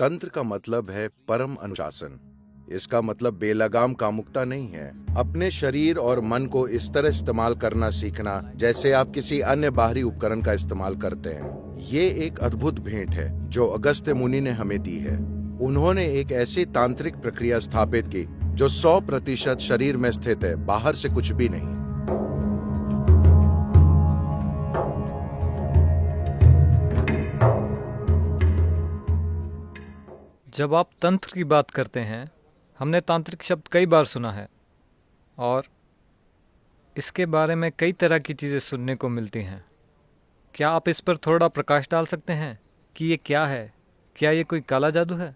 तंत्र का मतलब है परम अनुशासन। इसका मतलब बेलगाम कामुकता नहीं है। अपने शरीर और मन को इस तरह इस्तेमाल करना सीखना जैसे आप किसी अन्य बाहरी उपकरण का इस्तेमाल करते हैं। ये एक अद्भुत भेंट है जो अगस्त्य मुनि ने हमें दी है। उन्होंने एक ऐसी तांत्रिक प्रक्रिया स्थापित की जो 100% शरीर में स्थित है, बाहर से कुछ भी नहीं। जब आप तंत्र की बात करते हैं, हमने तांत्रिक शब्द कई बार सुना है और इसके बारे में कई तरह की चीज़ें सुनने को मिलती हैं। क्या आप इस पर थोड़ा प्रकाश डाल सकते हैं कि ये क्या है? क्या ये कोई काला जादू है?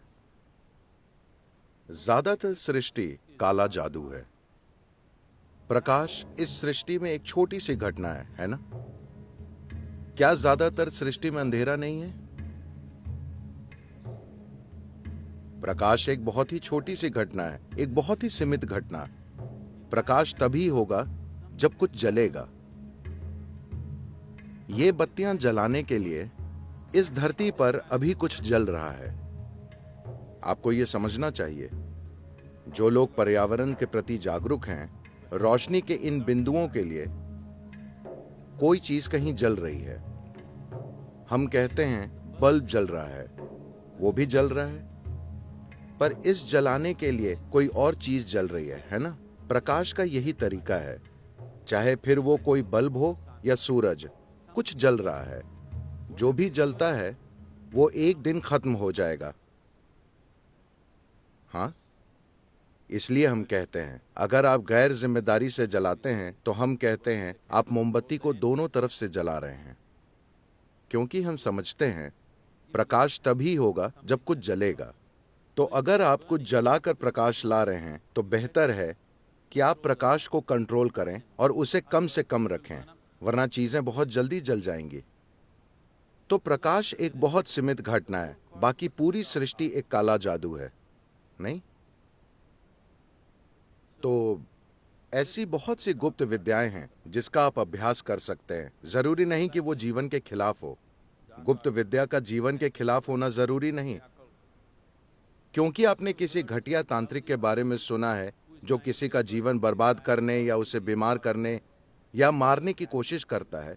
ज्यादातर सृष्टि काला जादू है। प्रकाश इस सृष्टि में एक छोटी सी घटना है ना? क्या ज्यादातर सृष्टि में अंधेरा नहीं है? प्रकाश एक बहुत ही छोटी सी घटना है, एक बहुत ही सीमित घटना। प्रकाश तभी होगा जब कुछ जलेगा। ये बत्तियां जलाने के लिए इस धरती पर अभी कुछ जल रहा है। आपको ये समझना चाहिए, जो लोग पर्यावरण के प्रति जागरूक हैं, रोशनी के इन बिंदुओं के लिए कोई चीज कहीं जल रही है। हम कहते हैं बल्ब जल रहा है, वो भी जल रहा है, पर इस जलाने के लिए कोई और चीज जल रही है ना? प्रकाश का यही तरीका है। चाहे फिर वो कोई बल्ब हो या सूरज, कुछ जल रहा है। जो भी जलता है वो एक दिन खत्म हो जाएगा। हाँ, इसलिए हम कहते हैं अगर आप गैर जिम्मेदारी से जलाते हैं तो हम कहते हैं आप मोमबत्ती को दोनों तरफ से जला रहे हैं, क्योंकि हम समझते हैं प्रकाश तभी होगा जब कुछ जलेगा। तो अगर आप कुछ जलाकर प्रकाश ला रहे हैं तो बेहतर है कि आप प्रकाश को कंट्रोल करें और उसे कम से कम रखें, वरना चीजें बहुत जल्दी जल जाएंगी। तो प्रकाश एक बहुत सीमित घटना है, बाकी पूरी सृष्टि एक काला जादू है, नहीं? तो ऐसी बहुत सी गुप्त विद्याएं हैं जिसका आप अभ्यास कर सकते हैं। जरूरी नहीं कि वो जीवन के खिलाफ हो। गुप्त विद्या का जीवन के खिलाफ होना जरूरी नहीं। क्योंकि आपने किसी घटिया तांत्रिक के बारे में सुना है जो किसी का जीवन बर्बाद करने या उसे बीमार करने या मारने की कोशिश करता है,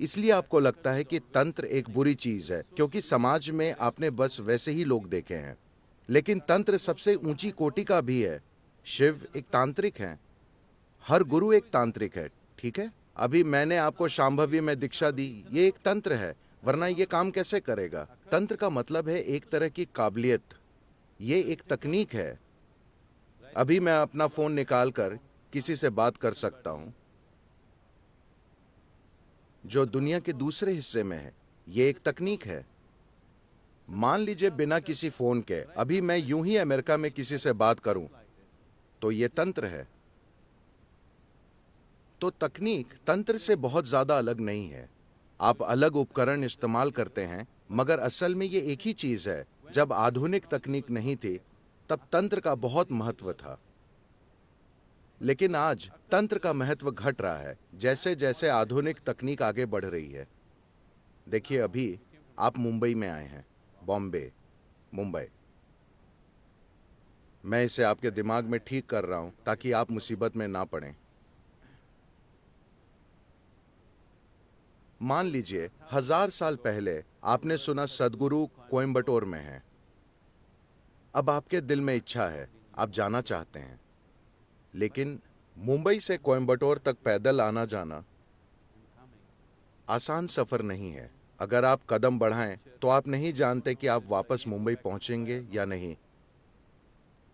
इसलिए आपको लगता है कि तंत्र एक बुरी चीज है, क्योंकि समाज में आपने बस वैसे ही लोग देखे हैं। लेकिन तंत्र सबसे ऊंची कोटि का भी है। शिव एक तांत्रिक हैं, हर गुरु एक तांत्रिक है, ठीक है? अभी मैंने आपको शांभवी में दीक्षा दी, ये एक तंत्र है, वरना ये काम कैसे करेगा? तंत्र का मतलब है एक तरह की काबिलियत, ये एक तकनीक है। अभी मैं अपना फोन निकालकर किसी से बात कर सकता हूं जो दुनिया के दूसरे हिस्से में है, ये एक तकनीक है। मान लीजिए बिना किसी फोन के अभी मैं यूं ही अमेरिका में किसी से बात करूं, तो ये तंत्र है। तो तकनीक तंत्र से बहुत ज्यादा अलग नहीं है। आप अलग उपकरण इस्तेमाल करते हैं, मगर असल में ये एक ही चीज है। जब आधुनिक तकनीक नहीं थी तब तंत्र का बहुत महत्व था। लेकिन आज तंत्र का महत्व घट रहा है जैसे जैसे आधुनिक तकनीक आगे बढ़ रही है। देखिए, अभी आप मुंबई में आए हैं, बॉम्बे, मुंबई। मैं इसे आपके दिमाग में ठीक कर रहा हूं ताकि आप मुसीबत में ना पड़ें। मान लीजिए 1000 साल पहले आपने सुना सदगुरु कोयम्बटूर में है। अब आपके दिल में इच्छा है, आप जाना चाहते हैं, लेकिन मुंबई से कोयम्बटूर तक पैदल आना जाना आसान सफर नहीं है। अगर आप कदम बढ़ाएं तो आप नहीं जानते कि आप वापस मुंबई पहुंचेंगे या नहीं।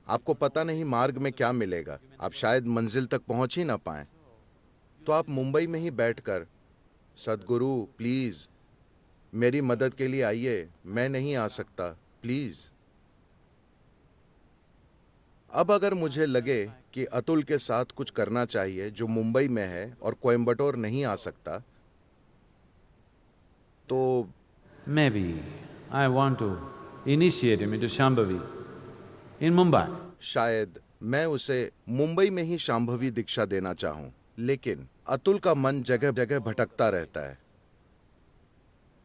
आपको पता नहीं मार्ग में क्या मिलेगा, आप शायद मंजिल तक पहुंच ही ना पाएं। तो आप मुंबई में ही बैठकर, सदगुरु प्लीज मेरी मदद के लिए आइए, मैं नहीं आ सकता, प्लीज। अब अगर मुझे लगे कि अतुल के साथ कुछ करना चाहिए जो मुंबई में है और कोयम्बटूर नहीं आ सकता, तो Maybe I want to initiate him into Shambhavi in Mumbai. शायद मैं उसे मुंबई में ही शांभवी दीक्षा देना चाहूं। लेकिन अतुल का मन जगह जगह भटकता रहता है।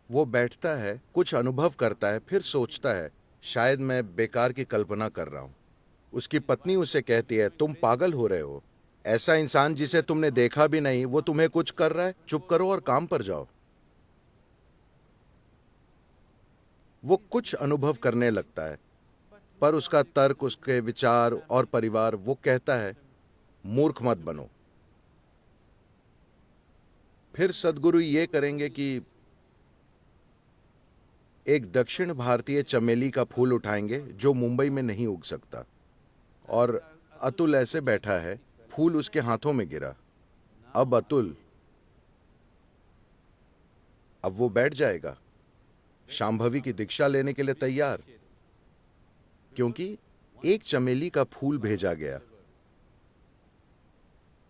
वो बैठता है, कुछ अनुभव करता है, फिर सोचता है शायद मैं बेकार की कल्पना कर रहा हूं। उसकी पत्नी उसे कहती है, तुम पागल हो रहे हो। ऐसा इंसान जिसे तुमने देखा भी नहीं, वो तुम्हें कुछ कर रहा है, चुप करो और काम पर जाओ। वो कुछ अनुभव करने लगता है, पर उसका तर्क, उसके विचार और परिवार वो कहता है, मूर्ख मत बनो। फिर सदगुरु ये करेंगे कि एक दक्षिण भारतीय चमेली का फूल उठाएंगे जो मुंबई में नहीं उग सकता, और अतुल ऐसे बैठा है, फूल उसके हाथों में गिरा। अब अतुल, अब वो बैठ जाएगा शांभवी की दीक्षा लेने के लिए तैयार, क्योंकि एक चमेली का फूल भेजा गया।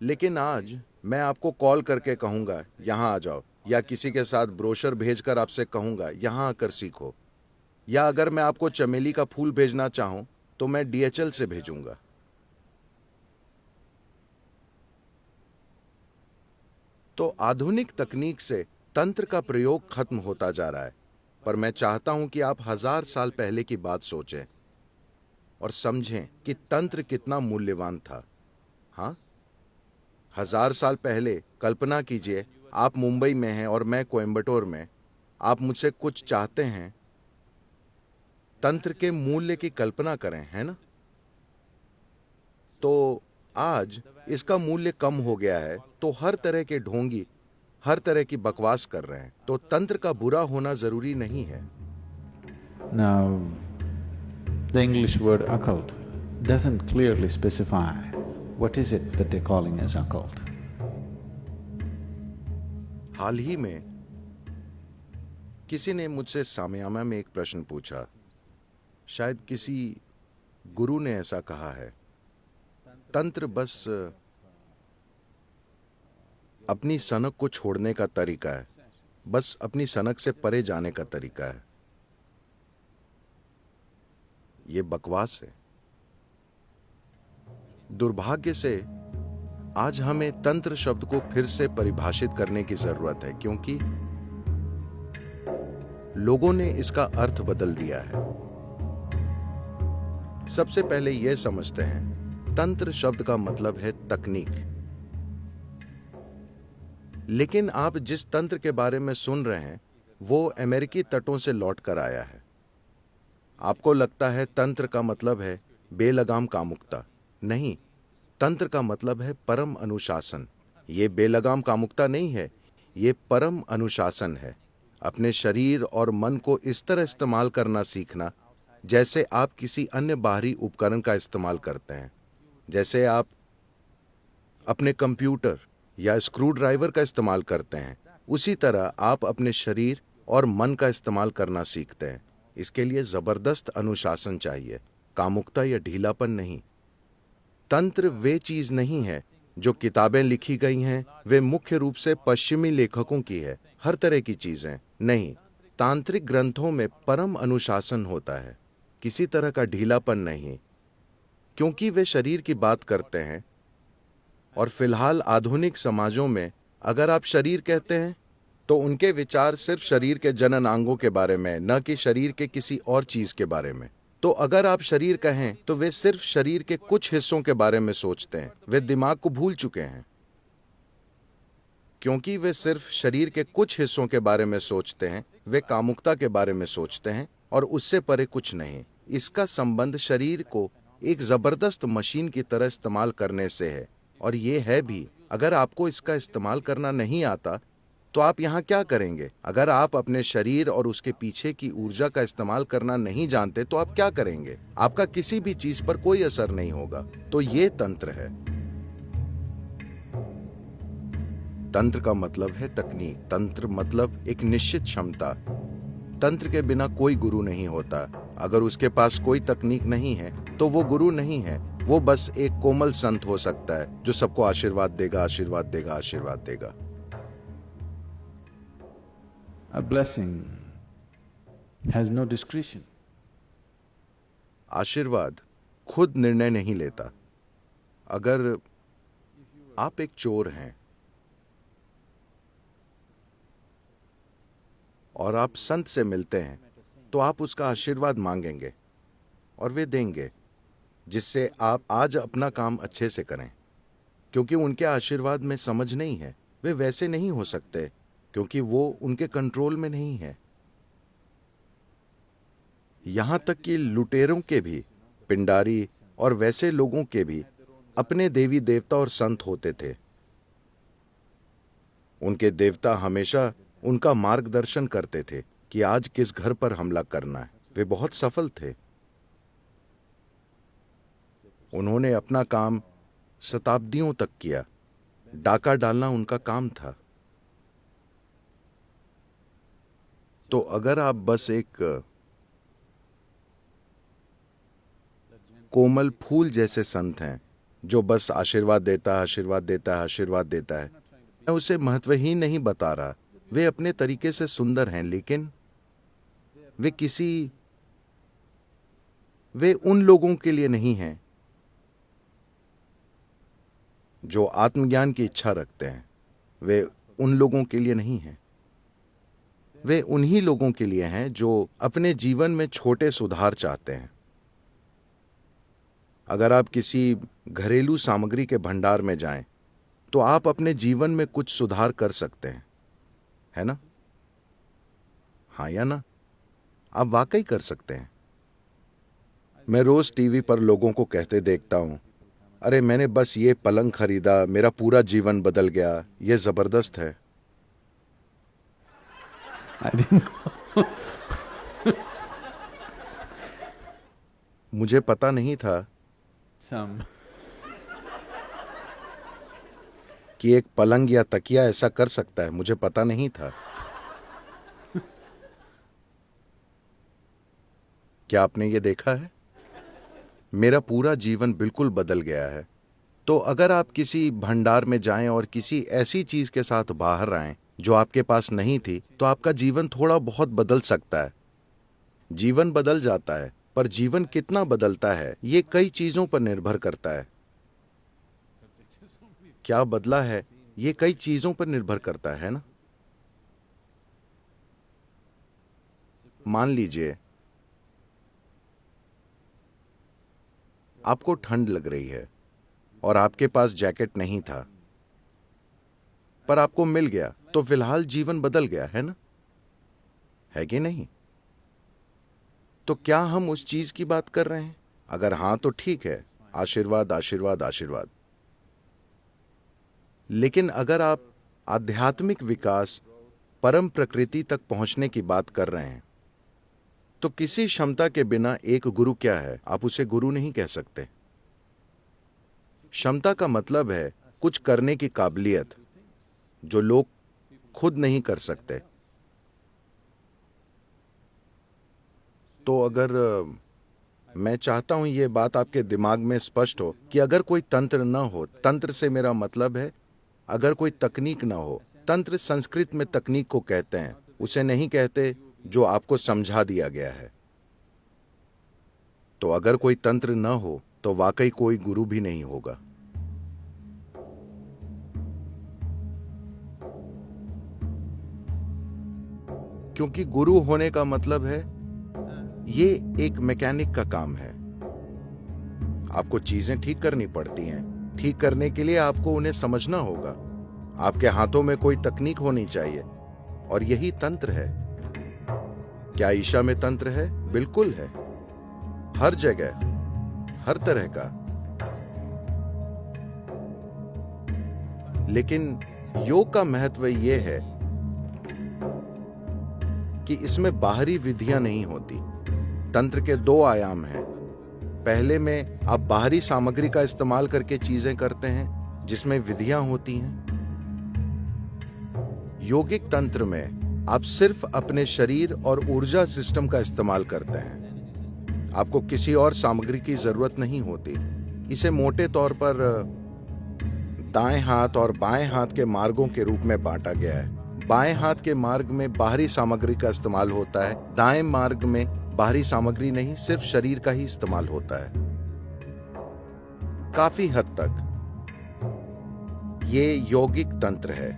लेकिन आज मैं आपको कॉल करके कहूंगा यहां आ जाओ, या किसी के साथ ब्रोशर भेजकर आपसे कहूंगा यहां आकर सीखो, या अगर मैं आपको चमेली का फूल भेजना चाहूं तो मैं डीएचएल से भेजूंगा। तो आधुनिक तकनीक से तंत्र का प्रयोग खत्म होता जा रहा है, पर मैं चाहता हूं कि आप 1000 साल पहले की बात सोचें और समझें कि तंत्र कितना मूल्यवान था। हाँ, 1000 साल पहले कल्पना कीजिए, आप मुंबई में हैं और मैं कोयंबटूर में। आप मुझसे कुछ चाहते हैं, तंत्र के मूल्य की कल्पना करें, है ना? तो आज इसका मूल्य कम हो गया है, तो हर तरह के ढोंगी हर तरह की बकवास कर रहे हैं। तो तंत्र का बुरा होना जरूरी नहीं है। Now, the English word occult doesn't clearly specify what is it that they're calling as occult. हाल ही में किसी ने मुझसे सामयामा में एक प्रश्न पूछा, शायद किसी गुरु ने ऐसा कहा है, तंत्र बस अपनी सनक को छोड़ने का तरीका है, बस अपनी सनक से परे जाने का तरीका है। ये बकवास है। दुर्भाग्य से आज हमें तंत्र शब्द को फिर से परिभाषित करने की जरूरत है, क्योंकि लोगों ने इसका अर्थ बदल दिया है। सबसे पहले यह समझते हैं, तंत्र शब्द का मतलब है तकनीक। लेकिन आप जिस तंत्र के बारे में सुन रहे हैं वो अमेरिकी तटों से लौट कर आया है। आपको लगता है तंत्र का मतलब है बेलगाम कामुकता। नहीं, तंत्र का मतलब है परम अनुशासन। ये बेलगाम कामुकता नहीं है, ये परम अनुशासन है। अपने शरीर और मन को इस तरह इस्तेमाल करना सीखना जैसे आप किसी अन्य बाहरी उपकरण का इस्तेमाल करते हैं। जैसे आप अपने कंप्यूटर या स्क्रू ड्राइवर का इस्तेमाल करते हैं, उसी तरह आप अपने शरीर और मन का इस्तेमाल करना सीखते हैं। इसके लिए जबरदस्त अनुशासन चाहिए, कामुकता या ढीलापन नहीं। तंत्र वे चीज नहीं है जो किताबें लिखी गई हैं, वे मुख्य रूप से पश्चिमी लेखकों की है, हर तरह की चीजें नहीं। तांत्रिक ग्रंथों में परम अनुशासन होता है, किसी तरह का ढीलापन नहीं, क्योंकि वे शरीर की बात करते हैं। और फिलहाल आधुनिक समाजों में अगर आप शरीर कहते हैं तो उनके विचार सिर्फ शरीर के जननांगों के बारे में, न कि शरीर के किसी और चीज के बारे में। तो अगर आप शरीर कहें तो वे सिर्फ शरीर के कुछ हिस्सों के बारे में सोचते हैं। वे दिमाग को भूल चुके हैं, क्योंकि वे सिर्फ शरीर के कुछ हिस्सों के बारे में सोचते हैं। वे कामुकता के बारे में सोचते हैं और उससे परे कुछ नहीं। इसका संबंध शरीर को एक जबरदस्त मशीन की तरह इस्तेमाल करने से है। और ये है भी, अगर आपको इसका इस्तेमाल करना नहीं आता तो आप यहाँ क्या करेंगे? अगर आप अपने शरीर और उसके पीछे की ऊर्जा का इस्तेमाल करना नहीं जानते तो आप क्या करेंगे? आपका किसी भी चीज पर कोई असर नहीं होगा। तो ये तंत्र है। तंत्र का मतलब है तकनीक। तंत्र मतलब एक निश्चित क्षमता। तंत्र के बिना कोई गुरु नहीं होता। अगर उसके पास कोई तकनीक नहीं है तो वो गुरु नहीं है, वो बस एक कोमल संत हो सकता है जो सबको आशीर्वाद देगा, आशीर्वाद देगा, आशीर्वाद देगा। A blessing has no discretion. आशीर्वाद खुद निर्णय नहीं लेता। अगर आप एक चोर हैं और आप संत से मिलते हैं तो आप उसका आशीर्वाद मांगेंगे, और वे देंगे, जिससे आप आज अपना काम अच्छे से करें। क्योंकि उनके आशीर्वाद में समझ नहीं है, वे वैसे नहीं हो सकते, क्योंकि वो उनके कंट्रोल में नहीं है। यहां तक कि लुटेरों के भी, पिंडारी और वैसे लोगों के भी अपने देवी देवता और संत होते थे। उनके देवता हमेशा उनका मार्गदर्शन करते थे कि आज किस घर पर हमला करना है। वे बहुत सफल थे। उन्होंने अपना काम शताब्दियों तक किया। डाका डालना उनका काम था। तो अगर आप बस एक कोमल फूल जैसे संत हैं जो बस आशीर्वाद देता है, आशीर्वाद देता है, आशीर्वाद देता है, मैं उसे महत्वहीन नहीं बता रहा। वे अपने तरीके से सुंदर हैं, लेकिन वे उन लोगों के लिए नहीं हैं जो आत्मज्ञान की इच्छा रखते हैं। वे उन लोगों के लिए नहीं हैं। वे उन्हीं लोगों के लिए हैं जो अपने जीवन में छोटे सुधार चाहते हैं। अगर आप किसी घरेलू सामग्री के भंडार में जाएं, तो आप अपने जीवन में कुछ सुधार कर सकते हैं, है ना? हाँ या ना? आप वाकई कर सकते हैं। मैं रोज टीवी पर लोगों को कहते देखता हूं, अरे मैंने बस ये पलंग खरीदा, मेरा पूरा जीवन बदल गया, ये जबरदस्त है। I didn't know. मुझे पता नहीं था Some कि एक पलंग या तकिया ऐसा कर सकता है। मुझे पता नहीं था। क्या आपने ये देखा है? मेरा पूरा जीवन बिल्कुल बदल गया है। तो अगर आप किसी भंडार में जाएं और किसी ऐसी चीज के साथ बाहर आएं जो आपके पास नहीं थी, तो आपका जीवन थोड़ा बहुत बदल सकता है। जीवन बदल जाता है, पर जीवन कितना बदलता है ये कई चीजों पर निर्भर करता है। क्या बदला है ये कई चीजों पर निर्भर करता है ना? मान लीजिए आपको ठंड लग रही है और आपके पास जैकेट नहीं था, पर आपको मिल गया, तो फिलहाल जीवन बदल गया, है ना? है कि नहीं? तो क्या हम उस चीज की बात कर रहे हैं? अगर हां तो ठीक है, आशीर्वाद आशीर्वाद आशीर्वाद। लेकिन अगर आप आध्यात्मिक विकास, परम प्रकृति तक पहुंचने की बात कर रहे हैं, तो किसी क्षमता के बिना एक गुरु क्या है? आप उसे गुरु नहीं कह सकते। क्षमता का मतलब है कुछ करने की काबिलियत जो लोग खुद नहीं कर सकते। तो अगर मैं चाहता हूं ये बात आपके दिमाग में स्पष्ट हो कि अगर कोई तंत्र न हो, तंत्र से मेरा मतलब है अगर कोई तकनीक ना हो। तंत्र संस्कृत में तकनीक को कहते हैं, उसे नहीं कहते जो आपको समझा दिया गया है। तो अगर कोई तंत्र न हो तो वाकई कोई गुरु भी नहीं होगा। क्योंकि गुरु होने का मतलब है ये एक मैकेनिक का काम है। आपको चीजें ठीक करनी पड़ती हैं। ठीक करने के लिए आपको उन्हें समझना होगा। आपके हाथों में कोई तकनीक होनी चाहिए, और यही तंत्र है। क्या ईशा में तंत्र है? बिल्कुल है, हर जगह, हर तरह का। लेकिन योग का महत्व यह है कि इसमें बाहरी विधियां नहीं होती। तंत्र के दो आयाम हैं। पहले में आप बाहरी सामग्री का इस्तेमाल करके चीजें करते हैं जिसमें विधियां होती हैं। योगिक तंत्र में आप सिर्फ अपने शरीर और ऊर्जा सिस्टम का इस्तेमाल करते हैं। आपको किसी और सामग्री की जरूरत नहीं होती। इसे मोटे तौर पर दाएं हाथ और बाएं हाथ के मार्गों के रूप में बांटा गया है। बाएं हाथ के मार्ग में बाहरी सामग्री का इस्तेमाल होता है, दाएं मार्ग में बाहरी सामग्री नहीं, सिर्फ शरीर का ही इस्तेमाल होता है। काफी हद तक ये यौगिक तंत्र है।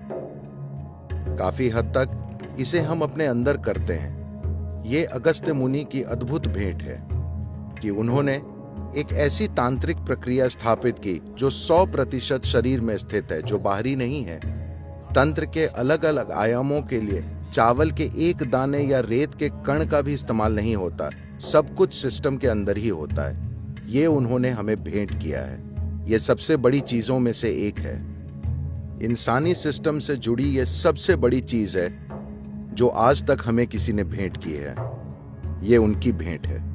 काफी हद तक इसे हम अपने अंदर करते हैं। ये अगस्त्य मुनि की अद्भुत भेंट है। कि उन्होंने एक ऐसी तांत्रिक प्रक्रिया स्थापित की जो 100% शरीर में स्थित है, जो बाहरी नहीं है। तंत्र के अलग अलग आयामों के लिए चावल के एक दाने या रेत के कण का भी इस्तेमाल नहीं होता, सब कुछ सिस्टम के अंदर ही होता है। ये उन्होंने हमें भेंट किया है। ये सबसे बड़ी चीजों में से एक है। इंसानी सिस्टम से जुड़ी ये सबसे बड़ी चीज है जो आज तक हमें किसी ने भेंट की है। ये उनकी भेंट है।